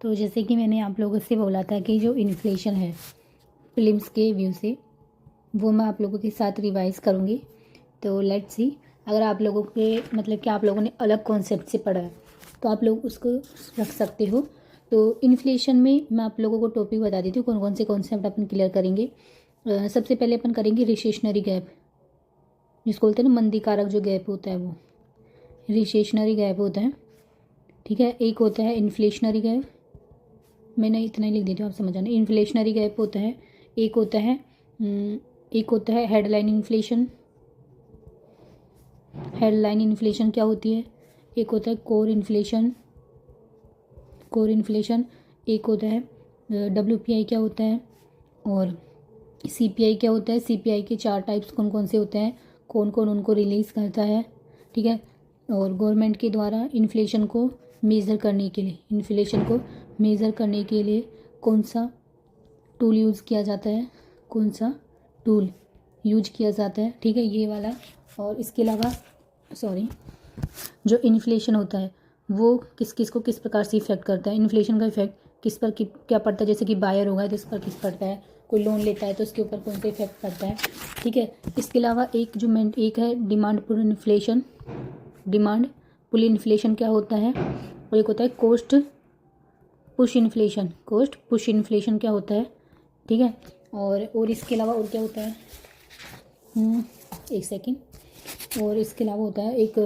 तो जैसे कि मैंने आप लोगों से बोला था कि जो इन्फ्लेशन है प्रीलिम्स के व्यू से, वो मैं आप लोगों के साथ रिवाइज़ करूँगी। तो लेट्स सी, अगर आप लोगों के मतलब कि आप लोगों ने अलग कॉन्सेप्ट से पढ़ा है तो आप लोग उसको रख सकते हो। तो इन्फ्लेशन में मैं आप लोगों को टॉपिक बता देती हूँ कौन कौन से कॉन्सेप्ट अपन क्लियर करेंगे। सबसे पहले अपन करेंगे रिसेशनरी गैप, जिसको बोलते हैं ना मंदी कारक जो गैप होता है, वो रिसेशनरी गैप होता है। ठीक है, एक होता है इन्फ्लेशनरी गैप, मैंने इतना ही लिख देती हूँ, आप समझ जाना। इन्फ्लेशनरी गैप होता है, एक होता है हेडलाइन इन्फ्लेशन। हेडलाइन इन्फ्लेशन क्या होती है? एक होता है कोर इन्फ्लेशन, एक होता है WPI क्या होता है, और CPI क्या होता है। CPI के 4 टाइप्स कौन कौन से होते हैं, कौन कौन उनको रिलीज़ करता है। ठीक है, और गवर्नमेंट के द्वारा इन्फ्लेशन को मेज़र करने के लिए कौन सा टूल यूज़ किया जाता है, ठीक है, ये वाला। और इसके अलावा जो इन्फ्लेशन होता है वो किस किस को किस प्रकार से इफेक्ट करता है। इन्फ्लेशन का इफेक्ट किस पर क्या पड़ता है, जैसे कि बायर होगा तो इस पर किस पड़ता है, कोई लोन लेता है तो उसके ऊपर कौन सा इफेक्ट पड़ता है। ठीक है, इसके अलावा एक है डिमांड पुल इन्फ्लेशन क्या होता है, और एक होता है कोस्ट पुश इन्फ्लेशन क्या होता है। ठीक है, और इसके अलावा और क्या होता है, एक सेकेंड, और इसके अलावा होता है एक,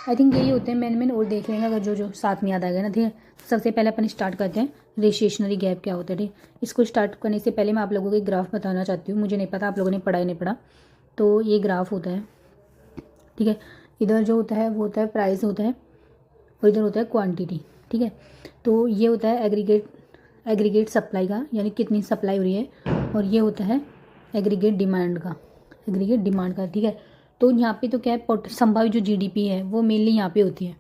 आई थिंक यही होते हैं मेन और देख लेंगे अगर जो साथ में याद आ गया ना। ठीक है, सबसे पहले अपन स्टार्ट करते हैं रेशेशनरी गैप क्या होता है। ठीक, इसको स्टार्ट करने से पहले मैं आप लोगों को एक ग्राफ बताना चाहती हूँ। मुझे नहीं पता आप लोगों ने पढ़ा या नहीं पढ़ा। तो ये ग्राफ होता है, ठीक है, इधर जो होता है वो होता है प्राइस होता है, और इधर होता है क्वांटिटी। ठीक है, तो ये होता है एग्रीगेट सप्लाई का, यानी कितनी सप्लाई हो रही है, और ये होता है एग्रीगेट डिमांड का। ठीक है, तो यहाँ पे तो क्या है, संभावित जो GDP है वो मेनली यहाँ पे होती है।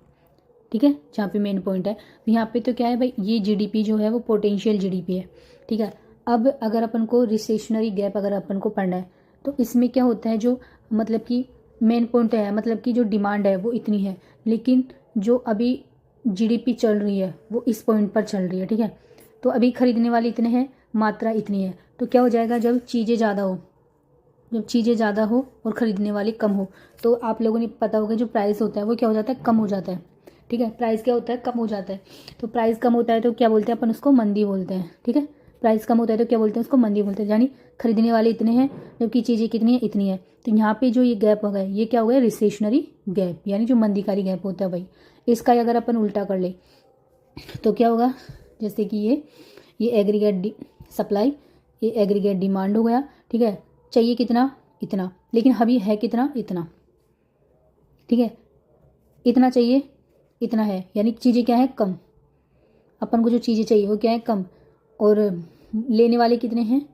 ठीक है, जहाँ पे मेन पॉइंट है, तो यहाँ पे तो क्या है भाई, ये GDP जो है वो पोटेंशियल GDP है। ठीक है, अब अगर अपन को रिसेशनरी गैप अगर अपन को पढ़ना है तो इसमें क्या होता है, जो मतलब कि मेन पॉइंट है, मतलब कि जो डिमांड है वो इतनी है, लेकिन जो अभी GDP चल रही है वो इस पॉइंट पर चल रही है। ठीक है, तो अभी खरीदने वाले इतने हैं, मात्रा इतनी है, तो क्या हो जाएगा, जब चीज़ें ज़्यादा हो और ख़रीदने वाले कम हो, तो आप लोगों ने पता होगा जो प्राइस होता है वो क्या हो जाता है, कम हो जाता है। ठीक है, प्राइस क्या होता है, कम हो जाता है। तो प्राइस कम होता है तो क्या बोलते हैं अपन, उसको मंदी बोलते हैं। ठीक है, प्राइस कम होता है तो क्या बोलते हैं, उसको मंदी बोलते हैं, यानी खरीदने वाले इतने हैं जबकि चीज़ें कितनी है, इतनी है। तो यहाँ पे जो ये गैप हो गया, ये क्या हो गया, रिसेशनरी गैप, यानी जो मंदीकारी गैप होता है भाई। इसका अगर अपन उल्टा कर ले तो क्या होगा, जैसे कि ये एग्रीगेट सप्लाई, ये एग्रीगेट डिमांड हो गया। ठीक है, चाहिए कितना, इतना, लेकिन अभी है कितना, इतना। ठीक है, इतना चाहिए, इतना है, यानी चीज़ें क्या है, कम। अपन को जो चीज़ें चाहिए वो क्या है, कम, और लेने वाले कितने हैं,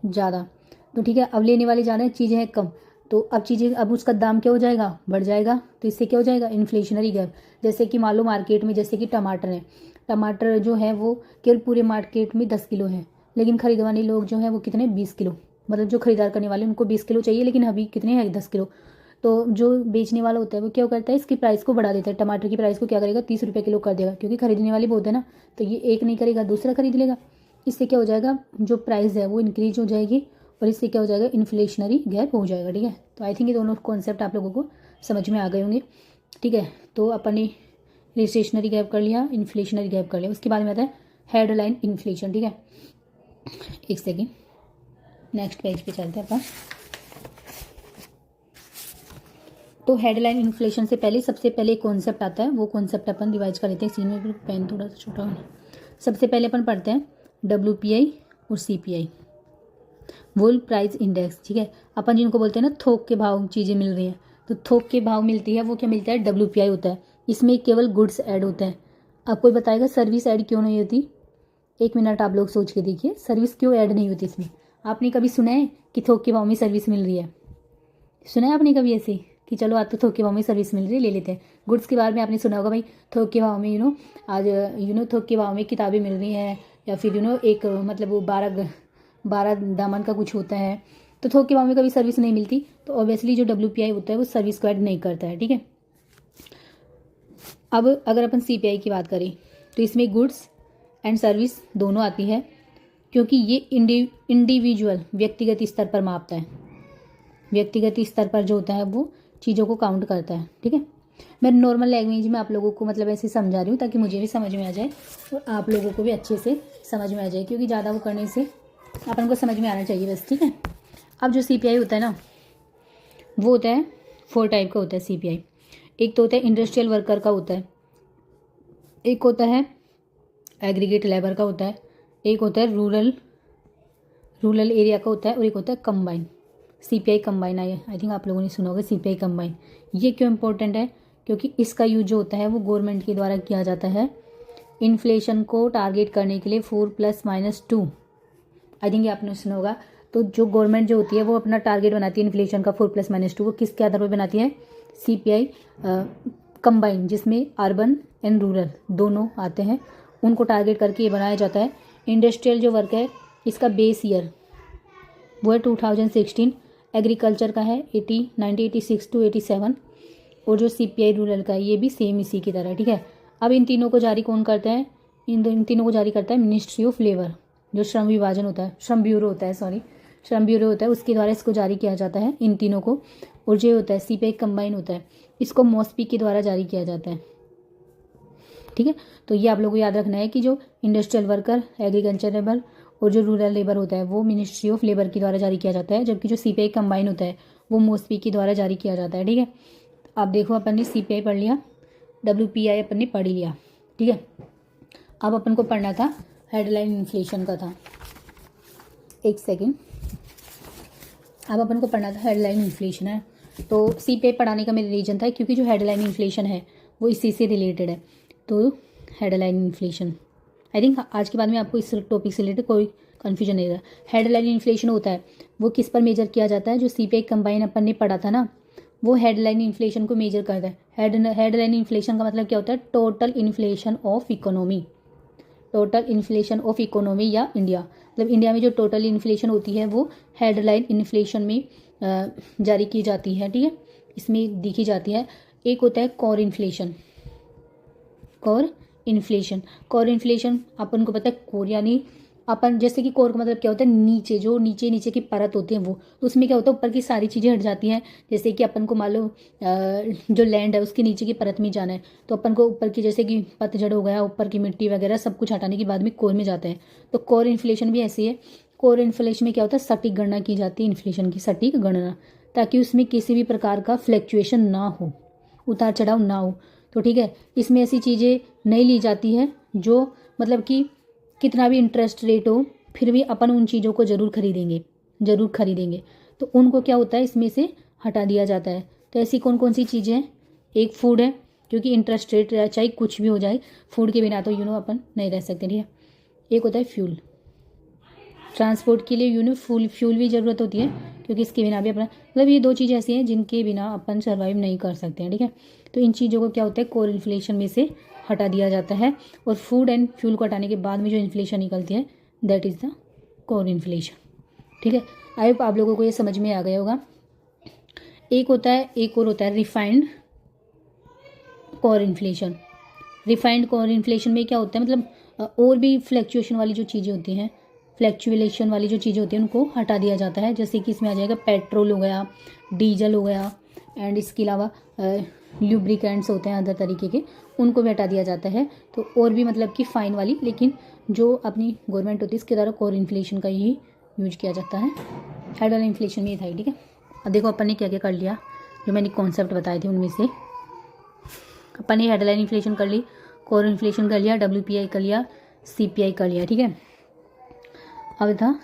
ज़्यादा। तो ठीक है, अब लेने वाले ज़्यादा हैं, चीज़ें हैं कम, तो अब उसका दाम क्या हो जाएगा, बढ़ जाएगा। तो इससे क्या हो जाएगा, इन्फ्लेशनरी गैप। जैसे कि मान लो मार्केट में जैसे कि टमाटर जो है वो केवल पूरे मार्केट में 10 किलो है, लेकिन खरीदवाने लोग जो है वो कितने, 20 किलो, मतलब जो खरीदार करने वाले उनको 20 किलो चाहिए, लेकिन अभी कितने हैं, 10 किलो। तो जो बेचने वाला होता है वो क्या करता है, इसकी प्राइस को बढ़ा देता है, टमाटर की प्राइस को क्या करेगा, 30 रुपये किलो कर देगा, क्योंकि खरीदने वाले बहुत है ना, तो ये एक नहीं करेगा, दूसरा खरीद लेगा। इससे क्या हो जाएगा, जो प्राइस है वो इंक्रीज हो जाएगी, और इससे क्या हो जाएगा, इन्फ्लेशनरी गैप हो जाएगा। ठीक है, तो आई थिंक ये दोनों कॉन्सेप्ट आप लोगों को समझ में आ गए होंगे। ठीक है, तो अपन ने रिसेशनरी गैप कर लिया, इन्फ्लेशनरी गैप कर लिया, उसके बाद में आता है हेडलाइन इन्फ्लेशन। ठीक है, एक सेकेंड, नेक्स्ट पेज पे चलते हैं अपन। तो हेडलाइन इन्फ्लेशन से पहले सबसे पहले एक कॉन्सेप्ट आता है, वो कॉन्सेप्ट अपन रिवाइज कर लेते हैं। सीन में पेन थोड़ा सा छोटा होना। सबसे पहले अपन पढ़ते हैं WPI और CPI, वुल प्राइस इंडेक्स। ठीक है, अपन जिनको बोलते हैं ना थोक के भाव चीज़ें मिल रही हैं, तो थोक के भाव मिलती है वो क्या मिलता है, WPI होता है। इसमें केवल गुड्स ऐड होते हैं। अब कोई बताएगा सर्विस ऐड क्यों नहीं होती, एक मिनट आप लोग सोच के देखिए, सर्विस क्यों ऐड नहीं होती इसमें। आपने कभी सुना है कि थोक के भाव में सर्विस मिल रही है, सुना है आपने कभी ऐसे कि चलो आज तो थोक के भाव में सर्विस मिल रही है, ले लेते हैं। गुड्स के बारे में आपने सुना होगा भाई, थोक के भाव में आज थोक के भाव में किताबें मिल रही हैं, या फिर एक मतलब वो 12 दामन का कुछ होता है, तो थोक के भाव में कभी सर्विस नहीं मिलती। तो ऑब्वियसली जो WPI होता है वो सर्विस को ऐड नहीं करता है। ठीक है, अब अगर अपन CPI की बात करें तो इसमें गुड्स एंड सर्विस दोनों आती है, क्योंकि ये इंडिविजुअल व्यक्तिगत स्तर पर मापता है, व्यक्तिगत स्तर पर जो होता है वो चीज़ों को काउंट करता है। ठीक है, मैं नॉर्मल लैंग्वेज में आप लोगों को मतलब ऐसे समझा रही हूँ ताकि मुझे भी समझ में आ जाए और आप लोगों को भी अच्छे से समझ में आ जाए, क्योंकि ज़्यादा वो करने से अपन को समझ में आना चाहिए बस। ठीक है, अब जो CPI होता है ना, वो होता है 4 टाइप का होता है CPI। एक तो होता है इंडस्ट्रियल वर्कर का होता है, एक होता है एग्रीगेट लेबर का होता है, एक होता है रूरल एरिया का होता है, और एक होता है combine CPI combine. I think आप लोगों ने सुना होगा CPI कंबाइन। ये क्यों इंपॉर्टेंट है? क्योंकि इसका यूज जो होता है वो गवर्नमेंट के द्वारा किया जाता है इन्फ्लेशन को टारगेट करने के लिए 4+-2। आई थिंक ये आपने सुना होगा। तो जो गवर्नमेंट जो होती है वो अपना टारगेट बनाती है इन्फ्लेशन का 4+-2, वो किसके आधार पर बनाती है? CPI कंबाइन, जिसमें अर्बन एंड रूरल दोनों आते हैं, उनको टारगेट करके ये बनाया जाता है। इंडस्ट्रियल जो वर्क है इसका बेस ईयर वो है 2016, एग्रीकल्चर का है 1986 to 87, और जो CPI रूरल का है ये भी सेम इसी की तरह। ठीक है, अब इन तीनों को जारी कौन करता है? इन तीनों को जारी करता है मिनिस्ट्री ऑफ लेबर, जो श्रम विभाजन होता है, श्रम ब्यूरो होता है, श्रम ब्यूरो होता है, उसके द्वारा इसको जारी किया जाता है इन तीनों को। और जो होता है CPI कंबाइन होता है, इसको मॉस्पी के द्वारा जारी किया जाता है। ठीक है, तो ये आप लोगों को याद रखना है कि जो इंडस्ट्रियल वर्कर, एग्रीकल्चर लेबर और जो रूरल लेबर होता है वो मिनिस्ट्री ऑफ लेबर के द्वारा जारी किया जाता है, जबकि जो CPI कंबाइन होता है वो मॉस्पी के द्वारा जारी किया जाता है। ठीक है, आप देखो अपन ने CPI पढ़ लिया, WPI अपन ने पढ़ ही लिया। ठीक है, अब अपन को पढ़ना था हेडलाइन इन्फ्लेशन का था, एक सेकेंड, अब अपन को पढ़ना था हेडलाइन इन्फ्लेशन है। तो CPI पढ़ाने का मेरा रीजन था क्योंकि जो हेडलाइन इन्फ्लेशन है वो इसी से रिलेटेड है। तो हेडलाइन इन्फ्लेशन, आई थिंक आज के बाद में आपको इस टॉपिक से रिलेटेड कोई कन्फ्यूजन नहीं रहा। हेडलाइन इन्फ्लेशन होता है वो किस पर मेजर किया जाता है? जो CPI कंबाइन अपन ने पढ़ा था ना, वो हेडलाइन इन्फ्लेशन को मेजर करता है। हेडलाइन इन्फ्लेशन का मतलब क्या होता है? Total inflation of economy, total inflation of economy या इंडिया, मतलब इंडिया में जो टोटल इन्फ्लेशन होती है वो हेडलाइन इन्फ्लेशन में जारी की जाती है। ठीक है, इसमें दिखी जाती है। एक होता है कोर इन्फ्लेशन, कोर इन्फ्लेशन अपन को पता है। कोर यानी अपन, जैसे कि कोर का मतलब क्या होता है? नीचे, जो नीचे की परत होती है वो, तो उसमें क्या होता है? ऊपर की सारी चीज़ें हट जाती हैं। जैसे कि अपन को मान लो जो लैंड है उसके नीचे की परत में जाना है, तो अपन को ऊपर की, जैसे कि पतझड़ हो गया, ऊपर की मिट्टी वगैरह सब कुछ हटाने के बाद में कोर में जाता है। तो कोर इन्फ्लेशन भी ऐसी है। कोर इन्फ्लेशन में क्या होता है? सटीक गणना की जाती है, इन्फ्लेशन की सटीक गणना, ताकि उसमें किसी भी प्रकार का फ्लैक्चुएशन ना हो, उतार चढ़ाव ना हो। तो ठीक है, इसमें ऐसी चीज़ें नहीं ली जाती है जो मतलब कि कितना भी इंटरेस्ट रेट हो फिर भी अपन उन चीज़ों को ज़रूर खरीदेंगे, तो उनको क्या होता है? इसमें से हटा दिया जाता है। तो ऐसी कौन कौन सी चीज़ें हैं? एक फूड है, क्योंकि इंटरेस्ट रेट चाहे कुछ भी हो जाए, फूड के बिना तो अपन नहीं रह सकते। ठीक है, एक होता है फ्यूल, ट्रांसपोर्ट के लिए फ्यूल भी ज़रूरत होती है, क्योंकि इसके बिना भी अपना, मतलब ये दो चीज़ें ऐसी हैं जिनके बिना अपन सर्वाइव नहीं कर सकते हैं। ठीक है, तो इन चीज़ों को क्या होता है? कोर इन्फ्लेशन में से हटा दिया जाता है, और फूड एंड फ्यूल को हटाने के बाद में जो इन्फ्लेशन निकलती है that is the core inflation. ठीक है, आई होप आप लोगों को ये समझ में आ गया होगा। एक और होता है refined core inflation. Refined core inflation में क्या होता है? मतलब और भी फ्लैक्चुएशन वाली जो चीज़ें होती हैं, उनको हटा दिया जाता है। जैसे कि इसमें आ जाएगा पेट्रोल हो गया, डीजल हो गया, एंड इसके अलावा ल्यूब्रिकेंट्स होते हैं अदर तरीके के, उनको भी हटा दिया जाता है। तो और भी मतलब कि फाइन वाली, लेकिन जो अपनी गवर्नमेंट होती है इसके द्वारा कोर इन्फ्लेशन का ही यूज किया जाता है। हेडलाइन इन्फ्लेशन में ये था। ठीक है, अब देखो अपन ने क्या क्या कर लिया, जो मैंने कॉन्सेप्ट बताए थे उनमें से अपन ने हेडलाइन इन्फ्लेशन कर ली, कोर इन्फ्लेशन कर लिया, WPI कर लिया, CPI कर लिया। ठीक है, अब था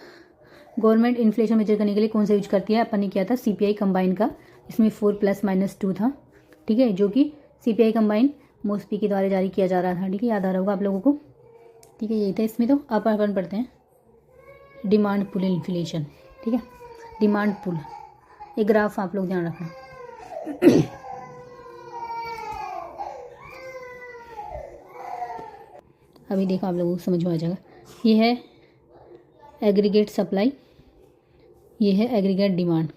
गवर्नमेंट इन्फ्लेशन मेजर करने के लिए कौन सा यूज करती है? अपन ने किया था CPI कंबाइन का, इसमें 4+-2 था। ठीक है, जो कि CPI कंबाइन मॉस्पी के द्वारा जारी किया जा रहा था। ठीक है, याद आ रहा होगा आप लोगों को। ठीक है, यही था इसमें। तो अब अपन पढ़ते हैं डिमांड पुल इन्फ्लेशन। ठीक है, डिमांड पुल, एक ग्राफ आप लोग ध्यान रखना। अभी देखो आप लोगों को समझ में आ जाएगा। ये है एग्रीगेट सप्लाई, ये है एग्रीगेट डिमांड।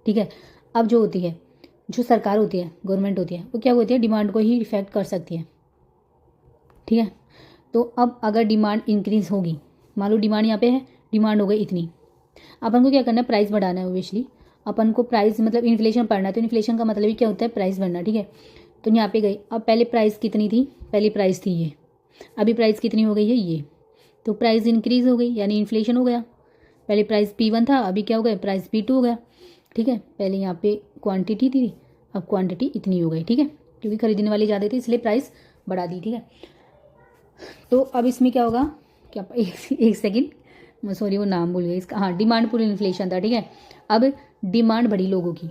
ठीक है, अब जो होती है, जो सरकार होती है, गवर्नमेंट होती है, वो क्या होती है? डिमांड को ही इफेक्ट कर सकती है। ठीक है, तो अब अगर डिमांड इंक्रीज होगी, मान लो डिमांड यहाँ पे है, डिमांड हो गई इतनी, अपन को क्या करना है, प्राइस बढ़ाना है ओबियसली। अपन को प्राइस मतलब इन्फ्लेशन पढ़ना है, तो इन्फ्लेशन का मतलब ही क्या होता है, प्राइस बढ़ना, ठीक है। तो यहाँ पे गई, अब पहले प्राइस कितनी थी, पहली प्राइस थी ये, अभी प्राइस कितनी हो गई है ये, तो प्राइस इंक्रीज हो गई यानी इन्फ्लेशन हो गया। पहले प्राइस P1 था, अभी क्या हो गया, प्राइस P2 हो गया, ठीक है। पहले यहाँ पे क्वांटिटी थी, अब क्वांटिटी इतनी हो गई, ठीक है, क्योंकि खरीदने वाले ज़्यादा थे इसलिए प्राइस बढ़ा दी, ठीक है। तो अब इसमें क्या होगा, क्या एक सेकेंड, मैं सॉरी वो नाम भूल गई इसका, हाँ, डिमांड पुल इन्फ्लेशन था, ठीक है। अब डिमांड बढ़ी लोगों की,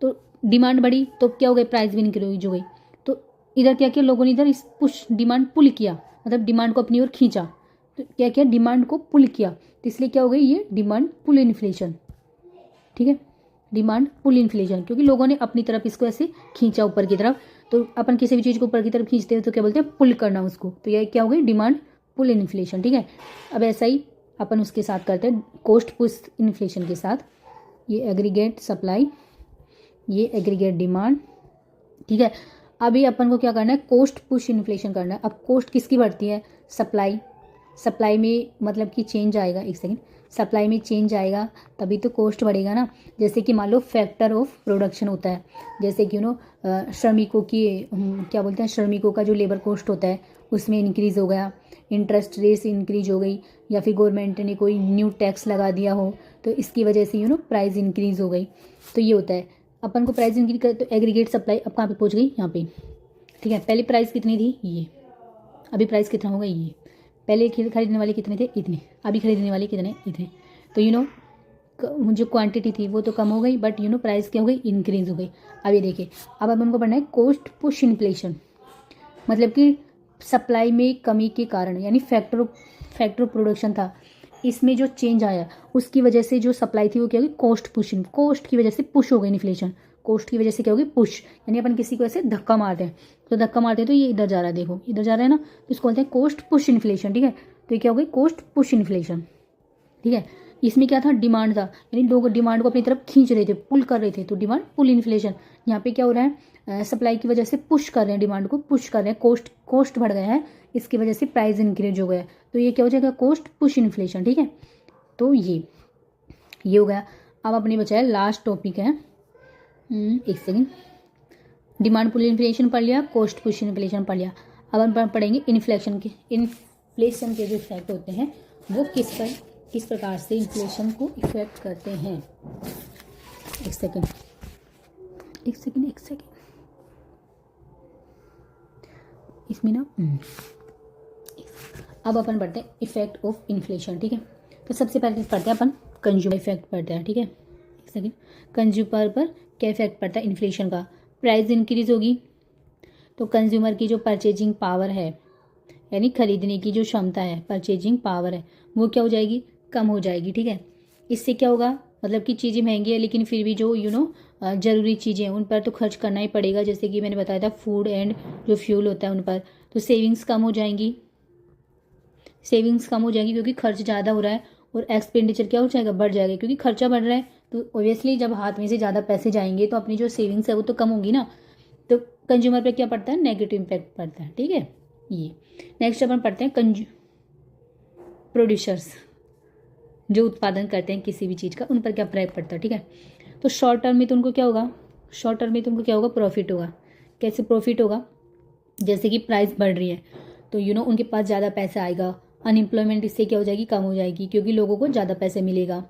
तो डिमांड बढ़ी तो क्या हो गई, प्राइस भी इंक्रीज हो गई। तो इधर क्या किया लोगों ने, इधर इस पुश डिमांड पुल किया, मतलब डिमांड को अपनी ओर खींचा, तो क्या किया, डिमांड को पुल किया, तो इसलिए क्या हो गई ये डिमांड पुल इन्फ्लेशन, ठीक है। डिमांड पुल इन्फ्लेशन, क्योंकि लोगों ने अपनी तरफ इसको ऐसे खींचा ऊपर की तरफ, तो अपन किसी भी चीज़ को ऊपर की तरफ खींचते हैं तो क्या बोलते हैं, पुल करना उसको, तो ये क्या हो गई, डिमांड पुल इन्फ्लेशन, ठीक है। अब ऐसा ही अपन उसके साथ करते हैं कॉस्ट पुश इन्फ्लेशन के साथ, ये एग्रीगेट सप्लाई, ये एग्रीगेट डिमांड, ठीक है। अभी अपन को क्या करना है, कोस्ट पुश इन्फ्लेशन करना है। अब कोस्ट किसकी बढ़ती है, सप्लाई, सप्लाई में मतलब कि चेंज आएगा, एक सेकेंड, सप्लाई में चेंज आएगा तभी तो कोस्ट बढ़ेगा ना। जैसे कि मान लो फैक्टर ऑफ प्रोडक्शन होता है, जैसे कि श्रमिकों की क्या बोलते हैं, श्रमिकों का जो लेबर कॉस्ट होता है उसमें इंक्रीज़ हो गया, इंटरेस्ट रेट इंक्रीज हो गई, या फिर गवर्नमेंट ने कोई न्यू टैक्स लगा दिया हो तो इसकी वजह से प्राइस इंक्रीज़ हो गई, तो ये होता है। अपन को प्राइस इंक्रीज कर, तो एग्रीगेट सप्लाई अब कहाँ पे पहुँच गई, यहाँ पे, ठीक है। पहले प्राइस कितनी थी ये, अभी प्राइस कितना होगा ये, पहले खरीदने वाले कितने थे इतने, अभी खरीदने वाले कितने इतने, तो जो क्वांटिटी थी वो तो कम हो गई, बट प्राइस क्या हो गई, इंक्रीज हो गई। अब ये देखिए, अब अपन को पढ़ना है कॉस्ट पुश इन्फ्लेशन, मतलब कि सप्लाई में कमी के कारण, यानी फैक्टर प्रोडक्शन था, इसमें जो चेंज आया उसकी वजह से जो सप्लाई थी वो क्या होगी, कॉस्ट पुश, कॉस्ट की वजह से पुश हो गई इन्फ्लेशन, कॉस्ट की वजह से क्या होगी, पुश, यानी अपन किसी को ऐसे धक्का मारते हैं, तो धक्का मारते हैं तो ये इधर जा रहा है, देखो इधर जा रहा है ना, तो इसको बोलते हैं कॉस्ट पुश इन्फ्लेशन, ठीक है। तो ये क्या हो गई, कॉस्ट पुश इन्फ्लेशन, ठीक है। इसमें क्या था, डिमांड था, यानी लोग डिमांड को अपनी तरफ खींच रहे थे, पुल कर रहे थे, तो डिमांड पुल इन्फ्लेशन। यहाँ पे क्या हो रहा है, सप्लाई की वजह से पुश कर रहे हैं, डिमांड को पुश कर रहे हैं, कॉस्ट बढ़ गया है, इसकी वजह से प्राइस इंक्रीज हो गया, तो ये क्या हो जाएगा, कॉस्ट पुश इन्फ्लेशन, ठीक है। तो ये हो गया। अब अपने बचा है लास्ट टॉपिक है, एक सेकेंड, डिमांड पुल इन्फ्लेशन पढ़ लिया, कॉस्ट पुश इन्फ्लेशन पढ़ लिया। अब हम पढ़ेंगे इन्फ्लेशन के जो इफेक्ट होते हैं वो किस प्रकार से इन्फ्लेशन को इफेक्ट करते हैं। एक सेकेंड, इसमें ना अब अपन पढ़ते हैं इफेक्ट ऑफ इन्फ्लेशन, ठीक है। तो सबसे पहले पढ़ते हैं अपन कंज्यूमर इफेक्ट पढ़ते हैं, ठीक है। एक सेकेंड, कंज्यूमर पर क्या इफेक्ट पड़ता है इन्फ्लेशन का, प्राइस इंक्रीज होगी तो कंज्यूमर की जो परचेजिंग पावर है, यानी खरीदने की जो क्षमता है, परचेजिंग पावर है, वो क्या हो जाएगी, कम हो जाएगी, ठीक है। इससे क्या होगा, मतलब कि चीज़ें महंगी है लेकिन फिर भी जो ज़रूरी चीज़ें हैं उन पर तो खर्च करना ही पड़ेगा, जैसे कि मैंने बताया था फूड एंड जो फ्यूल होता है उन पर, तो सेविंग्स कम हो जाएंगी, क्योंकि खर्च ज़्यादा हो रहा है, और एक्सपेंडिचर क्या हो जाएगा, बढ़ जाएगा, क्योंकि खर्चा बढ़ रहा है तो ओबियसली जब हाथ में से ज़्यादा पैसे जाएंगे तो अपनी जो सेविंग्स है वो तो कम होगी ना, तो कंज्यूमर पे क्या पड़ता है, नेगेटिव इम्पैक्ट पड़ता है, ठीक है। ये नेक्स्ट अपन पढ़ते हैं प्रोड्यूसर्स, जो उत्पादन करते हैं किसी भी चीज़ का, उन पर क्या प्रभाव पड़ता है, ठीक है। तो शॉर्ट टर्म में तो उनको क्या होगा, प्रॉफिट होगा। कैसे प्रॉफिट होगा, जैसे कि प्राइस बढ़ रही है तो उनके पास ज़्यादा पैसा आएगा, अनएम्प्लॉयमेंट इससे क्या हो जाएगी, कम हो जाएगी, क्योंकि लोगों को ज़्यादा पैसे मिलेगा,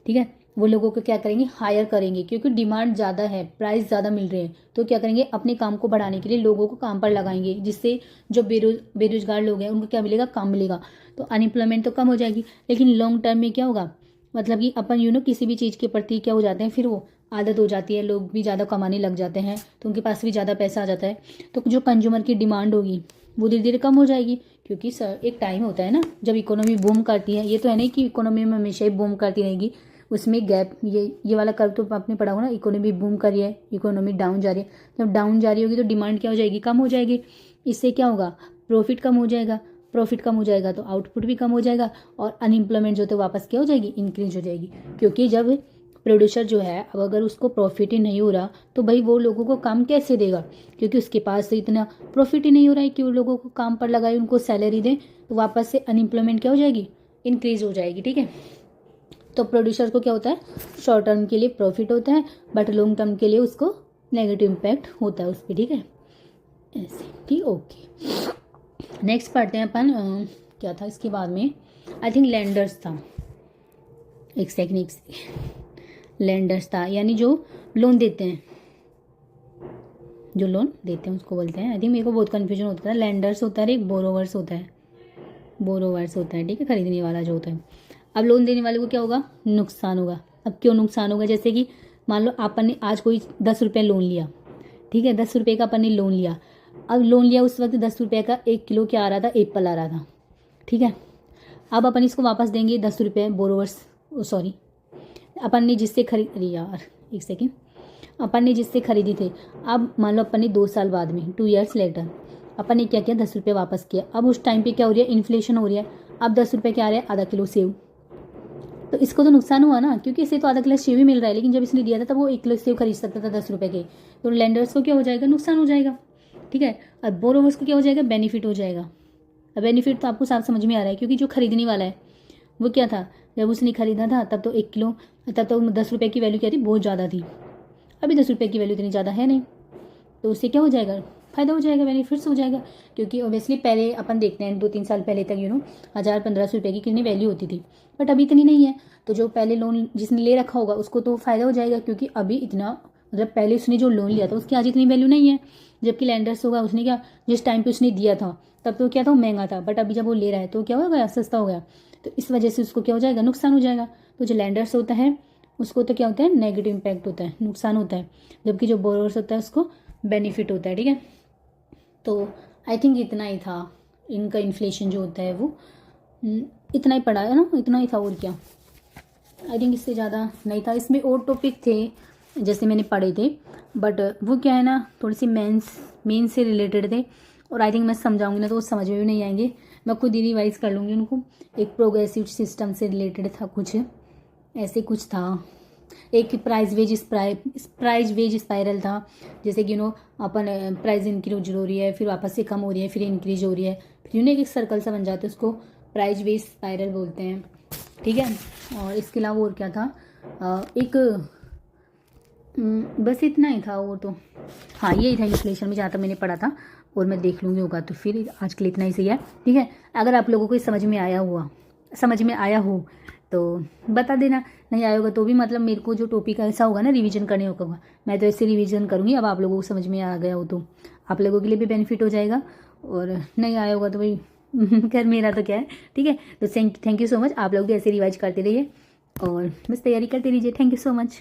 ठीक है। वो लोगों को क्या करेंगे, हायर करेंगे, क्योंकि डिमांड ज़्यादा है, प्राइस ज़्यादा मिल रहे हैं, तो क्या करेंगे, अपने काम को बढ़ाने के लिए लोगों को काम पर लगाएंगे, जिससे जो बेरोजगार लोग हैं उनको क्या मिलेगा, काम मिलेगा, तो अनएम्प्लॉयमेंट तो कम हो जाएगी। लेकिन लॉन्ग टर्म में क्या होगा, मतलब कि अपन किसी भी चीज़ के प्रति क्या हो जाते हैं, फिर वो आदत हो जाती है, लोग भी ज़्यादा कमाने लग जाते हैं तो उनके पास भी ज़्यादा पैसा आ जाता है, तो जो कंज्यूमर की डिमांड होगी वो धीरे धीरे कम हो जाएगी, क्योंकि सर एक टाइम होता है ना जब इकोनॉमी बूम करती है, ये तो है नहीं कि इकोनॉमी में हमेशा ही बूम करती रहेगी, उसमें गैप, ये वाला कर्व तो आपने पढ़ा होगा ना, इकोनॉमी बूम कर रही है, इकोनॉमी डाउन जा रही है, जब डाउन जा रही होगी तो डिमांड क्या हो जाएगी, कम हो जाएगी, इससे क्या होगा, प्रॉफिट कम हो जाएगा तो आउटपुट भी कम हो जाएगा, और अनएम्प्लॉयमेंट जो तो वापस क्या हो जाएगी, इंक्रीज हो जाएगी, क्योंकि जब प्रोड्यूसर जो है, अब अगर उसको प्रॉफिट ही नहीं हो रहा तो भाई वो लोगों को काम कैसे देगा, क्योंकि उसके पास तो इतना प्रॉफिट ही नहीं हो रहा है कि वो लोगों को काम पर लगाए, उनको सैलरी दे, तो वापस से अनएम्प्लॉयमेंट क्या हो जाएगी, इंक्रीज हो जाएगी। ठीक है, तो प्रोड्यूसर को क्या होता है, शॉर्ट टर्म के लिए प्रॉफिट होता है, बट लॉन्ग टर्म के लिए उसको नेगेटिव इम्पैक्ट होता है उस पर। ठीक है, ऐसे। ठीक, ओके। नेक्स्ट पढ़ते हैं अपन, क्या था इसके बाद में, आई थिंक लैंडर्स था, एक सेकंड, लैंडर्स था, यानी जो लोन देते हैं, जो लोन देते हैं उसको बोलते हैं। आई थिंक मेरे को बहुत कन्फ्यूजन होता था, लैंडर्स होता है, एक बोरोवर्स होता है, बोरोवर्स होता है। ठीक है, खरीदने वाला जो होता है। अब लोन देने वाले को क्या होगा, नुकसान होगा। अब क्यों नुकसान होगा, जैसे कि मान लो अपन ने आज कोई 10 रुपये लोन लिया, ठीक है, 10 रुपये का अपन ने लोन लिया। अब लोन लिया उस वक्त 10 रुपये का 1 किलो क्या आ रहा था, एप्पल आ रहा था। ठीक है, अब अपन इसको वापस देंगे 10 रुपये, बोरोवर्स, सॉरी, अपन ने जिससे खरीद, अरे यार एक सेकेंड, अपन ने जिससे खरीदी थे, अब मान लो अपन ने 2 साल बाद में, 2 ईयर्स लेटर, अपन ने क्या किया, 10 रुपये वापस किया। अब उस टाइम पे क्या हो रही है, इन्फ्लेशन हो रही है। अब 10 रुपये क्या आ रहा है, आधा किलो सेव, तो इसको तो नुकसान हुआ ना, क्योंकि इसे तो आधा किलो सेव ही मिल रहा है, लेकिन जब इसने दिया था तब वो 1 किलो सेव खरीद सकता था 10 रुपये के, तो लैंडर्स को क्या हो जाएगा, नुकसान हो जाएगा। ठीक है, अब बोरोवर्स को क्या हो जाएगा, बेनिफिट हो जाएगा। अब बेनिफिट तो आपको साफ समझ में आ रहा है, क्योंकि जो खरीदने वाला है वो क्या था, जब उसने खरीदा था तब तो 1 किलो, तब तो 10 रुपये की वैल्यू क्या थी, बहुत ज़्यादा थी। अभी 10 रुपये की वैल्यू इतनी ज़्यादा है नहीं, तो उससे क्या हो जाएगा, फ़ायदा हो जाएगा, बेनिफिट्स हो जाएगा। क्योंकि ओबियसली पहले अपन देखते हैं 2-3 साल पहले तक 1000-1500 रुपये की कितनी वैल्यू होती थी, बट अभी इतनी नहीं है। तो जो पहले लोन जिसने ले रखा होगा उसको तो फ़ायदा हो जाएगा, क्योंकि अभी इतना, मतलब पहले उसने जो लोन लिया था उसकी आज इतनी वैल्यू नहीं है। जबकि लैंडर्स होगा, उसने क्या, जिस टाइम पे उसने दिया था तब तो क्या था, महंगा था, बट अभी जब वो ले रहा है तो क्या हो गया, सस्ता हो गया। तो इस वजह से उसको क्या हो जाएगा, नुकसान हो जाएगा। तो जो लैंडर्स होता है उसको तो क्या होता है, नेगेटिव इम्पैक्ट होता है, नुकसान होता है, जबकि जो बोरोवर्स होता है उसको बेनिफिट होता है। ठीक है, तो आई थिंक इतना ही था इनका, इन्फ्लेशन जो होता है वो इतना ही पड़ा है ना, इतना ही था, और क्या, आई थिंक इससे ज़्यादा नहीं था। इसमें और टॉपिक थे जैसे मैंने पढ़े थे, बट वो क्या है ना, थोड़ी सी मेन से रिलेटेड थे, और आई थिंक मैं समझाऊंगी ना तो वो समझ में भी नहीं आएंगे, मैं खुद ही रिवाइज कर लूँगी उनको। एक प्रोग्रेसिव सिस्टम से रिलेटेड था, कुछ ऐसे कुछ था। एक प्राइस वेज स्पाइरल था, जैसे कि अपन प्राइस इंक्रीज हो रही है, फिर वापस से कम हो रही है, फिर इंक्रीज हो रही है, फिर एक सर्कल सा बन जाता है, उसको प्राइस वेज स्पाइरल बोलते हैं। ठीक है, और इसके अलावा और क्या था, एक बस इतना ही था वो तो, हाँ यही था इन्फ्लेशन में जहाँ तक मैंने पढ़ा था, और मैं देख लूँगी होगा तो फिर आज के लिए इतना ही सही है। ठीक है, अगर आप लोगों को समझ में आया हो तो बता देना, नहीं आया होगा तो भी, मतलब मेरे को जो टॉपिक ऐसा होगा ना रिवीजन करने होगा, मैं तो ऐसे रिवीजन करूँगी। अब आप लोगों को समझ में आ गया हो तो आप लोगों के लिए भी बेनिफिट हो जाएगा, और नहीं आया होगा तो भाई खैर मेरा तो क्या है। ठीक है, तो थैंक यू सो मच, आप लोग भी ऐसे रिवाइज करते रहिए और बस तैयारी करते रहिए। Thank you so much.